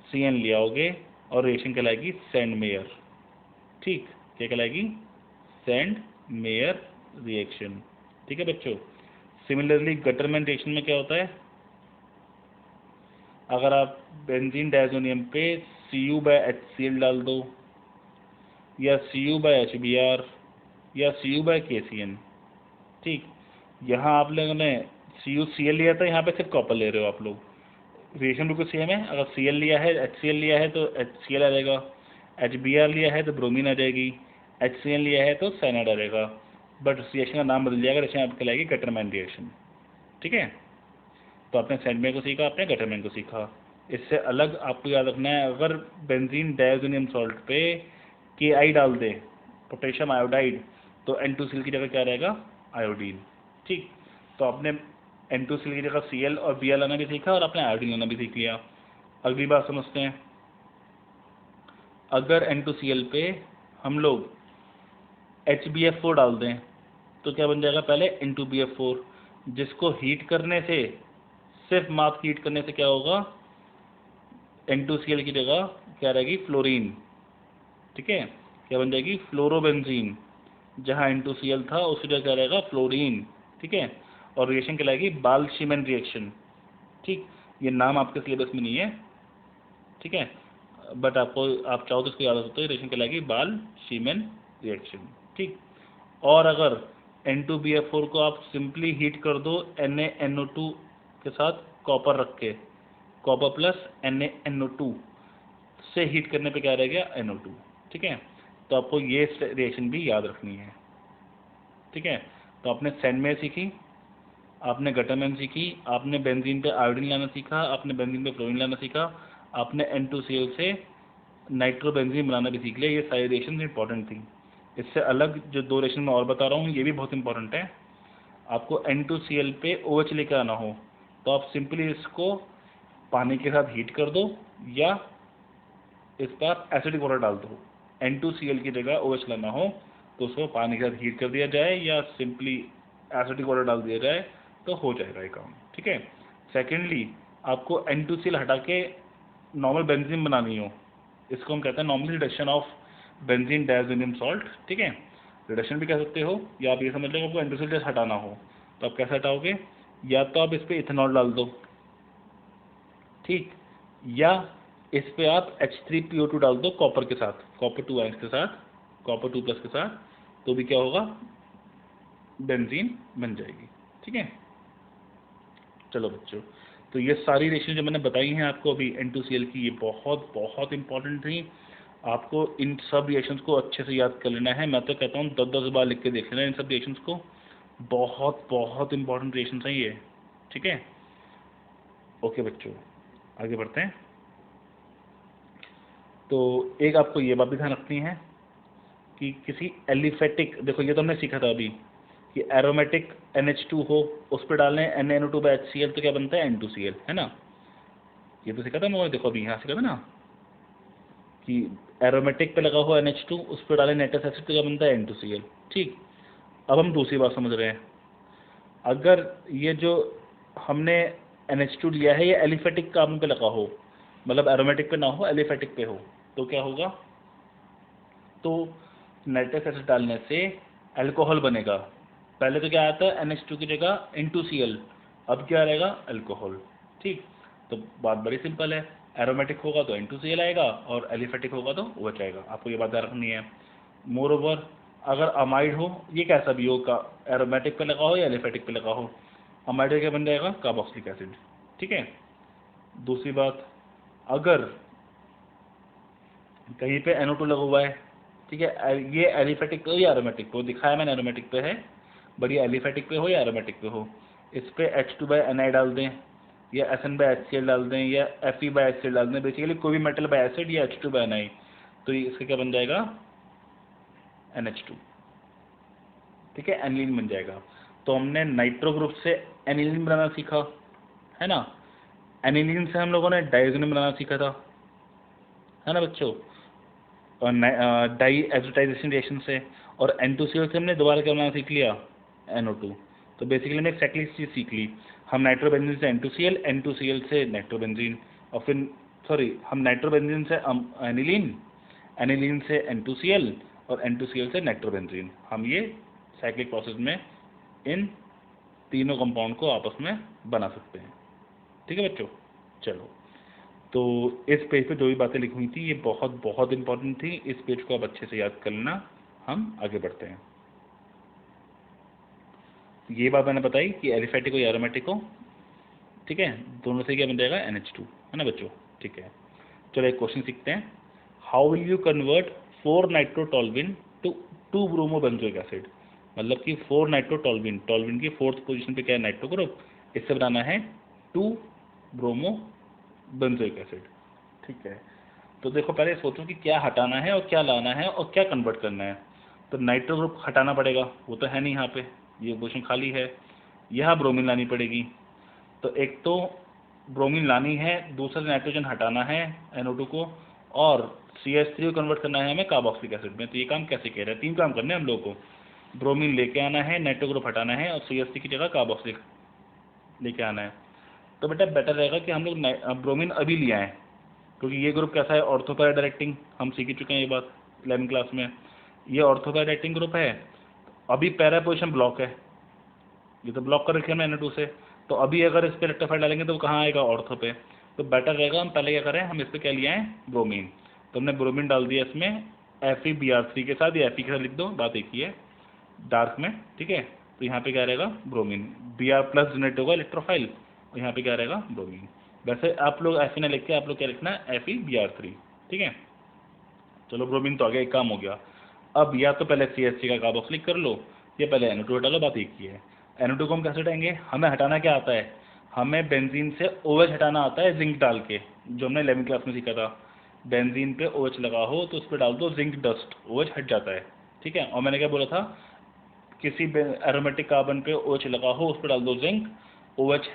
Cn ले आओगे और रिएक्शन कहलाएगी सेंड मेयर। ठीक, क्या कहलाएगी? Sandmeyer reaction. ठीक है बच्चों। सिमिलरली गटरमैन रिएक्शन में क्या होता है, अगर आप बेंजीन डायजोनियम पे Cu/HCl डाल दो या Cu/HBr या Cu/KCN, ठीक, यहाँ आप लोगों ने CuCl लिया था, यहाँ पे सिर्फ कॉपर ले रहे हो आप लोग, रिएक्शन बिल्कुल सेम है। अगर Cl लिया है, HCl लिया है तो HCl आ जाएगा, HBr लिया है तो ब्रोमीन आ जाएगी, HCN लिया है तो साइनाइड आ जाएगा, बट रिएक्शन का नाम बदल जाएगा, रिएक्शन आपको कहलाएगी गटरमैन रिएक्शन। ठीक है, तो आपने सेंडमैन को सीखा, आपने गटरमैन को सीखा। इससे अलग आपको याद रखना है, अगर बेंजीन डायजोनियम सॉल्ट पे Ki डाल दें, पोटेशियम आयोडाइड, तो N2Cl की जगह क्या रहेगा? आयोडीन। ठीक, तो आपने N2Cl की जगह Cl और Br लाना भी सीखा और आपने आयोडीन लाना भी सीख लिया। अगली बात समझते हैं, अगर N2Cl पे हम लोग HbF4 डाल दें तो क्या बन जाएगा? पहले N2BF4, जिसको हीट करने से, सिर्फ मात्र हीट करने से क्या होगा? N2Cl की जगह क्या रहेगी? फ्लोरीन। ठीक है, क्या बन जाएगी? फ्लोरोबेंजीन। जहाँ N2Cl था उसकी जगह क्या रहेगा? फ्लोरीन। ठीक है, और रिएक्शन कहलाएगी बाल-शीमैन रिएक्शन। ठीक, ये नाम आपके सिलेबस में नहीं है, ठीक है, बट आपको, आप चाहो तो इसको याद रख सकते हो, रिएक्शन कहलाएगी बाल-शीमैन रिएक्शन। ठीक, और अगर N2BF4 को आप सिंपली हीट कर दो NaNO2 के साथ कॉपर रख के, कॉपर प्लस NaNO2 से हीट करने पे क्या रह गया? NO2। ठीक है, तो आपको ये रिएक्शन भी याद रखनी है। ठीक है, तो आपने सेंडमेयर सीखी, आपने गटरमैन सीखी, आपने बेंजीन पे आयोडीन लाना सीखा, आपने बेंजीन पे फ्लोरीन लाना सीखा, आपने N2Cl से नाइट्रोबेंजीन बनाना भी सीख लिया। ये सारी रिएक्शन इंपॉर्टेंट थी। इससे अलग जो दो रिएक्शन मैं और बता रहा हूँ ये भी बहुत इंपॉर्टेंट है। आपको N2Cl पे OH लेकर आना हो तो आप सिंपली इसको पानी के साथ हीट कर दो या इस पर आप एसिडिक वाटर डाल दो। N2Cl की जगह OH लाना हो तो उसको पानी के साथ हीट कर दिया जाए या सिंपली एसिडिक वाटर डाल दिया जाए तो हो जाएगा ये काम। ठीक है, सेकेंडली आपको N2Cl हटा के नॉर्मल बेंजीन बनानी हो, इसको हम कहते हैं normally reduction of benzene diazonium salt. ठीक है, रिडक्शन भी कह सकते हो, या आप ये समझ लो आपको N2Cl हटाना हो तो आप कैसे हटाओगे? या तो आप इस पर इथेनॉल डाल दो, ठीक, या इस पे आप H3PO2 डाल दो कॉपर के साथ, कॉपर 2 आयंस के साथ, कॉपर 2 प्लस के साथ, तो भी क्या होगा? बेंजीन बन जाएगी। ठीक है, चलो बच्चों, तो ये सारी रिएक्शन जो मैंने बताई हैं आपको अभी N2Cl की, ये बहुत बहुत इंपॉर्टेंट थी। आपको इन सब रिएक्शंस को अच्छे से याद कर लेना है। मैं तो कहता हूँ 10-10 बार लिख के देख लेना इन सब रिएक्शंस को, बहुत बहुत इंपॉर्टेंट रिएक्शंस हैं ये। ठीक है, ओके बच्चों, आगे बढ़ते हैं। तो एक आपको ये बात भी ध्यान रखनी है कि किसी एलिफेटिक, देखो ये तो हमने सीखा था अभी कि एरोमेटिक NH2 हो, उस पर डालें NaNO2/HCl तो क्या बनता है? N2Cl, है ना? ये तो सीखा था मैं, देखो अभी यहाँ सीखा था ना कि एरोमेटिक पे लगा हुआ NH2, उस पर डालें नाइट्रस एसिड तो क्या बनता है? N2Cl। ठीक, अब हम दूसरी बात समझ रहे हैं, अगर ये जो हमने NH2 लिया है ये एलिफेटिक कार्बन पे लगा हो, मतलब एरोमेटिक पे ना हो, एलिफेटिक पे हो, तो क्या होगा? तो नाइट्रस एसिड डालने से अल्कोहल बनेगा। पहले तो क्या आया था? NH2 की जगह N2Cl, अब क्या रहेगा? अल्कोहल। ठीक, तो बात बड़ी सिंपल है, एरोमेटिक होगा तो N2Cl आएगा और एलिफेटिक होगा तो OH आएगा। आपको ये बात ध्यान रखनी है। मोर ओवर, अगर अमाइड हो, ये कैसा भी हो, का एरोमेटिक पे लगा हो या एलिफेटिक पे लगा हो, अमाइड का क्या बन जाएगा? Carboxylic acid. ठीक है, दूसरी बात, अगर कहीं पे NO2 लगा हुआ है, ठीक है, ये एलिफेटिक पे हो या एरोमेटिक पे हो, दिखाया मैंने एरोमेटिक पे है, बट ये एलिफेटिक पे हो या एरोमेटिक पे हो, इस पे H2/Ni डाल दें या SN/HCl डाल दें या Fe/HCl डाल दें, बेसिकली कोई भी मेटल बाय एसिड या H2/Ni, तो ये इसका क्या बन जाएगा? NH2। ठीक है, एनिलीन बन जाएगा। तो हमने नाइट्रो ग्रुप से एनिलीन बनाना सीखा, है ना? एनिलीन से हम लोगों ने डायज़ोनियम बनाना सीखा था, है ना बच्चों? और डाई एग्जोटाइजेशन रिएक्शन से, और N2Cl से हमने दोबारा क्या बनाना सीख लिया? NO2। तो बेसिकली हमने एक साइक्लिक चीज़ सीख ली, हम नाइट्रोबेंजीन से N2Cl, N2Cl से नाइट्रोबेंजीन, और फिर सॉरी हम नाइट्रोबेंजीन से एनिलीन, एनिलीन से N2Cl और N2Cl से नाइट्रोबेंजीन। हम ये साइक्लिक प्रोसेस में इन तीनों कंपाउंड को आपस में बना सकते हैं। ठीक है बच्चों, चलो तो इस पेज पे जो भी बातें लिखी हुई थी ये बहुत बहुत इंपॉर्टेंट थी, इस पेज को आप अच्छे से याद कर लेना। हम आगे बढ़ते हैं। ये बात मैंने बताई कि एलिफेटिक और एरोमेटिक को, ठीक है, दोनों से क्या बन जाएगा NH2, है ना बच्चों। ठीक है, चलो एक क्वेश्चन सीखते हैं। How will you convert 4 nitrotoluene to 2 bromobenzoic acid. मतलब कि 4 नाइट्रोटोल्यूइन, टोल्यूइन की 4th पोजीशन पे क्या है नाइट्रो ग्रुप, इससे बनाना है 2 ब्रोमोबेंजोइक एसिड। ठीक है, तो देखो पहले सोचो कि क्या हटाना है और क्या लाना है और क्या कन्वर्ट करना है। तो नाइट्रो ग्रुप हटाना पड़ेगा, वो तो है नहीं यहाँ पे, ये पोजीशन खाली है। यह ब्रोमीन लानी पड़ेगी, तो एक तो ब्रोमीन लानी है, दूसरा नाइट्रोजन हटाना है NO2 को, और CH3 को कन्वर्ट करना है हमें कार्बोक्सिलिक एसिड में। तो ये काम कैसे कह रहे हैं, 3 काम करने हैं हम लोगों को। ब्रोमीन लेके आना है, नाइट्रो ग्रुप हटाना है, और CH3 की जगह कार्बोक्सिलिक लेके आना है। तो बेटा बेटर रहेगा कि हम लोग ब्रोमीन अभी ले आएँ, क्योंकि ये ग्रुप कैसा है, ऑर्थो पैरा डायरेक्टिंग, हम सीख चुके हैं ये बात 11वीं क्लास में। ये ऑर्थो पैरा डायरेक्टिंग ग्रुप है, अभी पैरा पोजिशन ब्लॉक है, ये तो ब्लॉक कर रखे हैं NO2 से, तो अभी अगर इस पर रेक्टिफाइड डालेंगे तो वो कहाँ आएगा, ऑर्थो पे। तो बेटर रहेगा हम पहले क्या करें, हम इस पर क्या लिया है, ब्रोमीन। तो हमने ब्रोमीन डाल दिया इसमें FeBr3 के साथ, या Fe के साथ लिख दो, बात एक ही है डार्क में। ठीक है, तो यहाँ पे क्या रहेगा ब्रोमीन, Br+ जनरेट होगा इलेक्ट्रोफाइल, और यहाँ पे क्या रहेगा ब्रोमीन। वैसे आप लोग Fe ना लिख के आप लोग क्या लिखना है, FeBr3। ठीक है, चलो ब्रोमीन तो आ गया, एक काम हो गया। अब या तो पहले CH3 का कार्बोक्सिलिक कर लो, या पहले NO2 हटा लो, बात एक ही है। NO2 को हम कैसे हटाएंगे, हमें हटाना क्या आता है, हमें बेंजीन से OH हटाना आता है जिंक डाल के, जो हमने 11वीं क्लास में सीखा था। बेंजीन पे OH लगा हो तो उस पर डाल दो जिंक डस्ट, OH हट जाता है। ठीक है, और मैंने क्या बोला था, किसी एरोमेटिक कार्बन पे OH लगा हो उस पर डाल दो जिंक, OH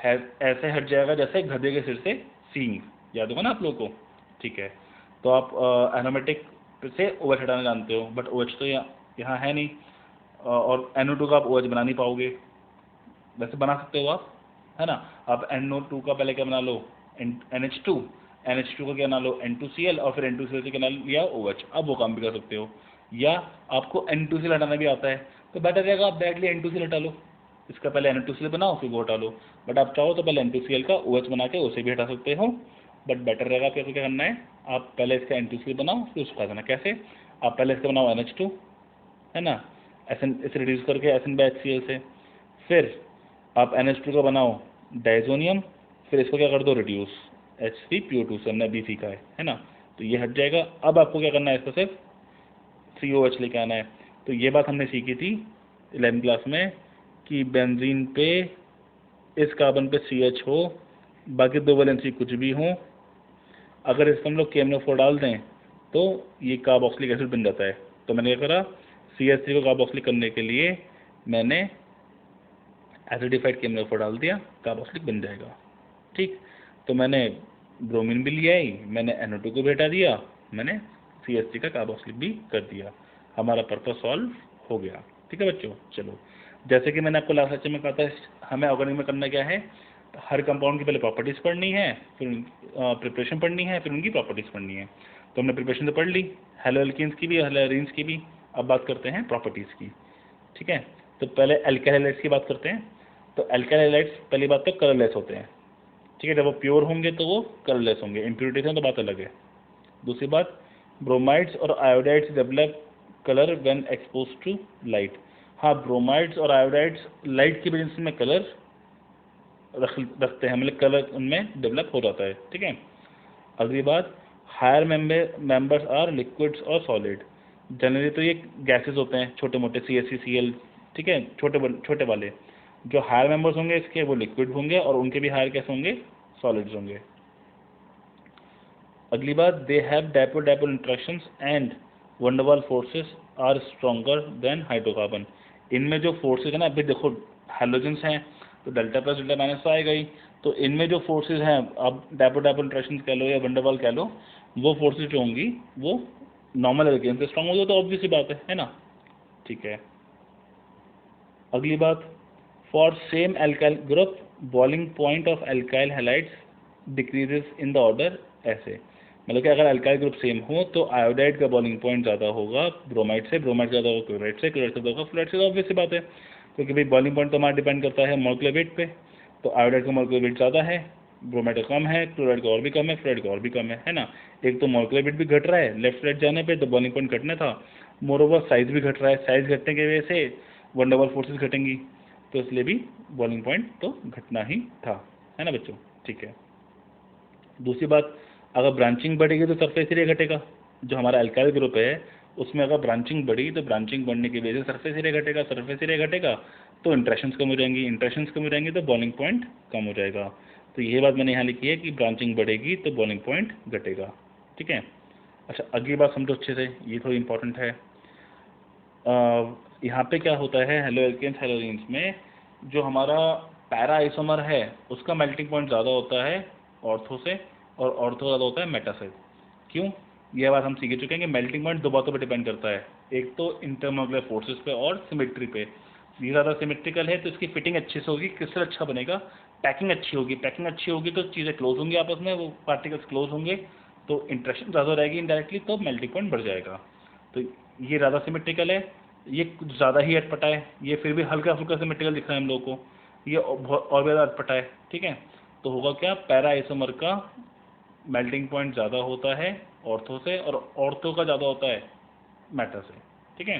ऐसे हट जाएगा जैसे गधे के सिर से सींग, याद होगा ना आप लोगों को। ठीक है, तो आप एरोमेटिक से OH हटाना जानते हो, बट OH तो यहाँ है नहीं, और NO2 का आप OH बना नहीं पाओगे। वैसे बना सकते हो आप, है ना। आप NO2 का पहले क्या बना लो, NH2, NH2 का क्या बना लो N2Cl, और फिर N2Cl से क्या बना लिया OH। अब वो काम भी कर सकते हो, या आपको N2Cl हटाना भी आता है, तो बेटर रहेगा आप डायरेक्टली N2Cl हटा लो, इसका पहले N2Cl बनाओ फिर वो हटा लो। बट आप चाहो तो पहले N2Cl का OH बना के उसे भी हटा सकते हो, बट बेटर रहेगा आपको क्या करना है, आप पहले इसका N2Cl बनाओ फिर उसका हटाना। कैसे, आप पहले इसका बनाओ NH2, है ना, SN इसे रिड्यूस करके SN/HCl से, फिर आप NH2 का बनाओ डाइजोनियम, फिर इसको क्या कर दो रिड्यूस H3PO2 से, हमने अभी सीखा है ना। तो ये हट जाएगा। अब आपको क्या करना है, इसको सिर्फ COH लेके आना है। तो ये बात हमने सीखी थी 11वीं क्लास में कि बेंजीन पे इस कार्बन पे CH हो, बाकी 2 वैलेंसी कुछ भी हो, अगर इसमें हम लोग KMnO4 डाल दें तो ये कार्बोक्सिलिक एसिड बन जाता है। तो मैंने क्या करा, CH3 को कार्बोक्सिलिक करने के लिए मैंने एसिडिफाइड KMnO4 डाल दिया, कार्बोक्सिलिक बन जाएगा। ठीक, तो मैंने ब्रोमीन भी लिया ही, मैंने NO2 को भी हटा दिया, मैंने CH3 का कार्बोक्सिलिक भी कर दिया, हमारा पर्पस सॉल्व हो गया। ठीक है बच्चों, चलो जैसे कि मैंने आपको लास्ट लेक्चर में कहा था, हमें ऑर्गेनिक में करना क्या है, हर कंपाउंड की पहले प्रॉपर्टीज़ पढ़नी है, फिर प्रिपरेशन पढ़नी है, फिर उनकी प्रॉपर्टीज़ पढ़नी है। तो हमने प्रिपरेशन तो पढ़ ली, हेलो एल्कीन्स की भी, हेलो एरीन्स की भी। अब बात करते हैं प्रॉपर्टीज़ की। ठीक है, तो पहले एल्काइल हैलाइड्स की बात करते हैं। तो एल्काइल हैलाइड्स पहली बात तो कलरलेस होते हैं। ठीक है, जब वो प्योर होंगे तो वो कलरलेस होंगे, इम्प्योरिटीज हैं तो बात अलग है। दूसरी बात, ब्रोमाइड्स और iodides develop colour when expose to light. हाँ, ब्रोमाइड्स और आयोडाइड्स लाइट की वजह से में कलर रखते हैं, मतलब कलर उनमें डेवलप हो जाता है। ठीक है, अगली बात, हायर मेंबर्स आर लिक्विड्स और सॉलिड। जनरली तो ये गैसेस होते हैं छोटे मोटे, CH3Cl। ठीक है, छोटे वाले जो हायर मेंबर्स होंगे इसके वो लिक्विड होंगे, और उनके भी हायर कैसे होंगे, सॉलिड्स होंगे। अगली बात, they have dipole dipole interactions and van der Waals forces are stronger than hydrocarbon. इनमें जो फोर्सेज है ना, अभी देखो हैलोजेंस हैं तो डेल्टा प्लस डेल्टा माइनस तो आएगा ही, तो इनमें जो फोर्सेज हैं, अब डायपोल डायपोल इंटरेक्शंस कह लो या वन डर वाल कह लो, वो फोर्सेज जो होंगी वो नॉर्मल एल्केन से स्ट्रॉन्ग होगी, तो ऑब्वियस सी बात है ना। ठीक है, अगली बात, for same alkyl group boiling point of alkyl halides decreases in the order ऐसे, मतलब कि अगर अल्काइल ग्रुप सेम हो तो आयोडाइड का बॉइलिंग पॉइंट ज़्यादा होगा ब्रोमाइड से, ब्रोमाइड ज़्यादा होगा क्लोराइड से, क्लोराइड से ज़्यादा होगा फ्लोराइड से। ऑब्वियस सी बात है, क्योंकि भाई बॉइलिंग पॉइंट तो हमारा डिपेंड करता है मॉलिक्यूलर वेट पे। तो आयोडाइड का मॉलिक्यूलर वेट ज़्यादा है, ब्रोमाइड का कम है, क्लोराइड का और भी कम है, फ्लोराइड का और भी कम है ना। एक तो मॉलिक्यूलर वेट भी घट रहा है लेफ्ट राइट जाने पे, तो बॉइलिंग पॉइंट घटना था। मोरोवर साइज भी घट रहा है, साइज घटने की वजह से वन डबल फोर्सेस घटेंगी, तो इसलिए भी बॉइलिंग पॉइंट तो घटना ही था, है ना बच्चों। ठीक है, दूसरी बात, अगर ब्रांचिंग बढ़ेगी तो सरफेस एरिया घटेगा। जो हमारा अल्काइल ग्रुप है उसमें अगर ब्रांचिंग बढ़ी तो ब्रांचिंग बढ़ने की वजह से सरफेस एरिया घटेगा, सरफेस एरिया घटेगा तो इंटरेक्शंस कम हो जाएंगी, इंटरेक्शंस कम हो जाएंगी तो बॉइलिंग पॉइंट कम हो जाएगा। तो ये बात मैंने यहाँ लिखी है कि ब्रांचिंग बढ़ेगी तो बॉइलिंग पॉइंट घटेगा। ठीक है, अच्छा अगली बात समझो अच्छे से, ये थोड़ी इंपॉर्टेंट है। यहाँ पे क्या होता है हेलो एल्केन्स हेलोजीन्स में, जो हमारा पैरा आइसोमर है उसका मेल्टिंग पॉइंट ज़्यादा होता है ऑर्थो से, और ऑर्थो ज़्यादा होता है मेटा से। क्यों, यह बात हम सीख चुके हैं कि मेल्टिंग पॉइंट दो बातों पर डिपेंड करता है, एक तो इंटरमोलकुलर फोर्सेस पे और सिमेट्री पे। ये ज़्यादा सिमेट्रिकल है तो इसकी फिटिंग अच्छे से होगी, क्रिस्टल अच्छा बनेगा, पैकिंग अच्छी होगी, पैकिंग अच्छी होगी तो चीज़ें क्लोज होंगी आपस में, वो पार्टिकल्स क्लोज होंगे तो इंटरेक्शन ज़्यादा रहेगी इनडायरेक्टली, तो मेल्टिंग पॉइंट बढ़ जाएगा। तो ये ज़्यादा सिमेट्रिकल है, ये कुछ ज़्यादा ही अटपटा है, ये फिर भी हल्का फुल्का सिमेट्रिकल दिख रहा है हम लोगों को, ये और भी ज़्यादा अटपटा है। ठीक है, तो होगा क्या, पैरा आइसोमर का मेल्टिंग पॉइंट ज़्यादा होता है ऑर्थो से और ऑर्थो का ज़्यादा होता है मेटा से। ठीक है,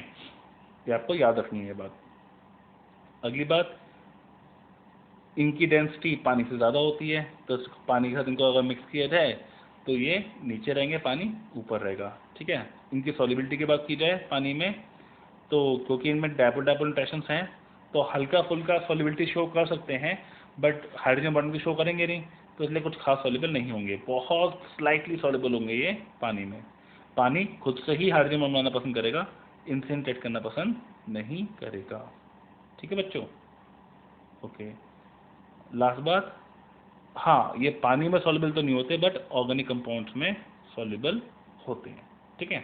ये आपको याद रखनी है ये बात। अगली बात, इनकी डेंसिटी पानी से ज़्यादा होती है, तो पानी के साथ इनको अगर मिक्स किया जाए तो ये नीचे रहेंगे, पानी ऊपर रहेगा। ठीक है, इनकी सॉल्युबिलिटी की बात की जाए पानी में, तो क्योंकि इनमें डायपोल डायपोल इंटरेक्शंस हैं तो हल्का फुल्का सॉल्युबिलिटी शो कर सकते हैं, बट हाइड्रोजन बॉन्ड भी शो करेंगे नहीं, तो इसलिए कुछ खास सॉल्युबल नहीं होंगे, बहुत स्लाइटली सॉल्युबल होंगे ये पानी में। पानी खुद से ही हाइड्रोजन बॉन्ड बनाना पसंद करेगा, इनसे इंटरेक्ट करना पसंद नहीं करेगा। ठीक है बच्चों, ओके। लास्ट बात, हाँ ये पानी में सॉल्युबल तो नहीं होते बट ऑर्गेनिक कंपाउंड्स में सॉल्युबल होते हैं। ठीक है,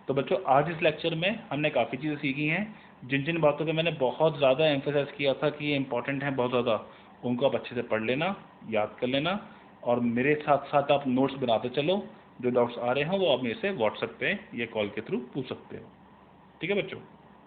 तो बच्चों आज इस लेक्चर में हमने काफ़ी चीज़ें सीखी हैं, जिन जिन बातों पे मैंने बहुत ज़्यादा एम्फेसाइज किया था कि ये इंपॉर्टेंट है बहुत ज़्यादा, उनको आप अच्छे से पढ़ लेना, याद कर लेना, और मेरे साथ साथ आप नोट्स बनाते चलो, जो डाउट्स आ रहे हैं वो आप मेरे से व्हाट्सएप पे या कॉल के थ्रू पूछ सकते हो। ठीक है बच्चों।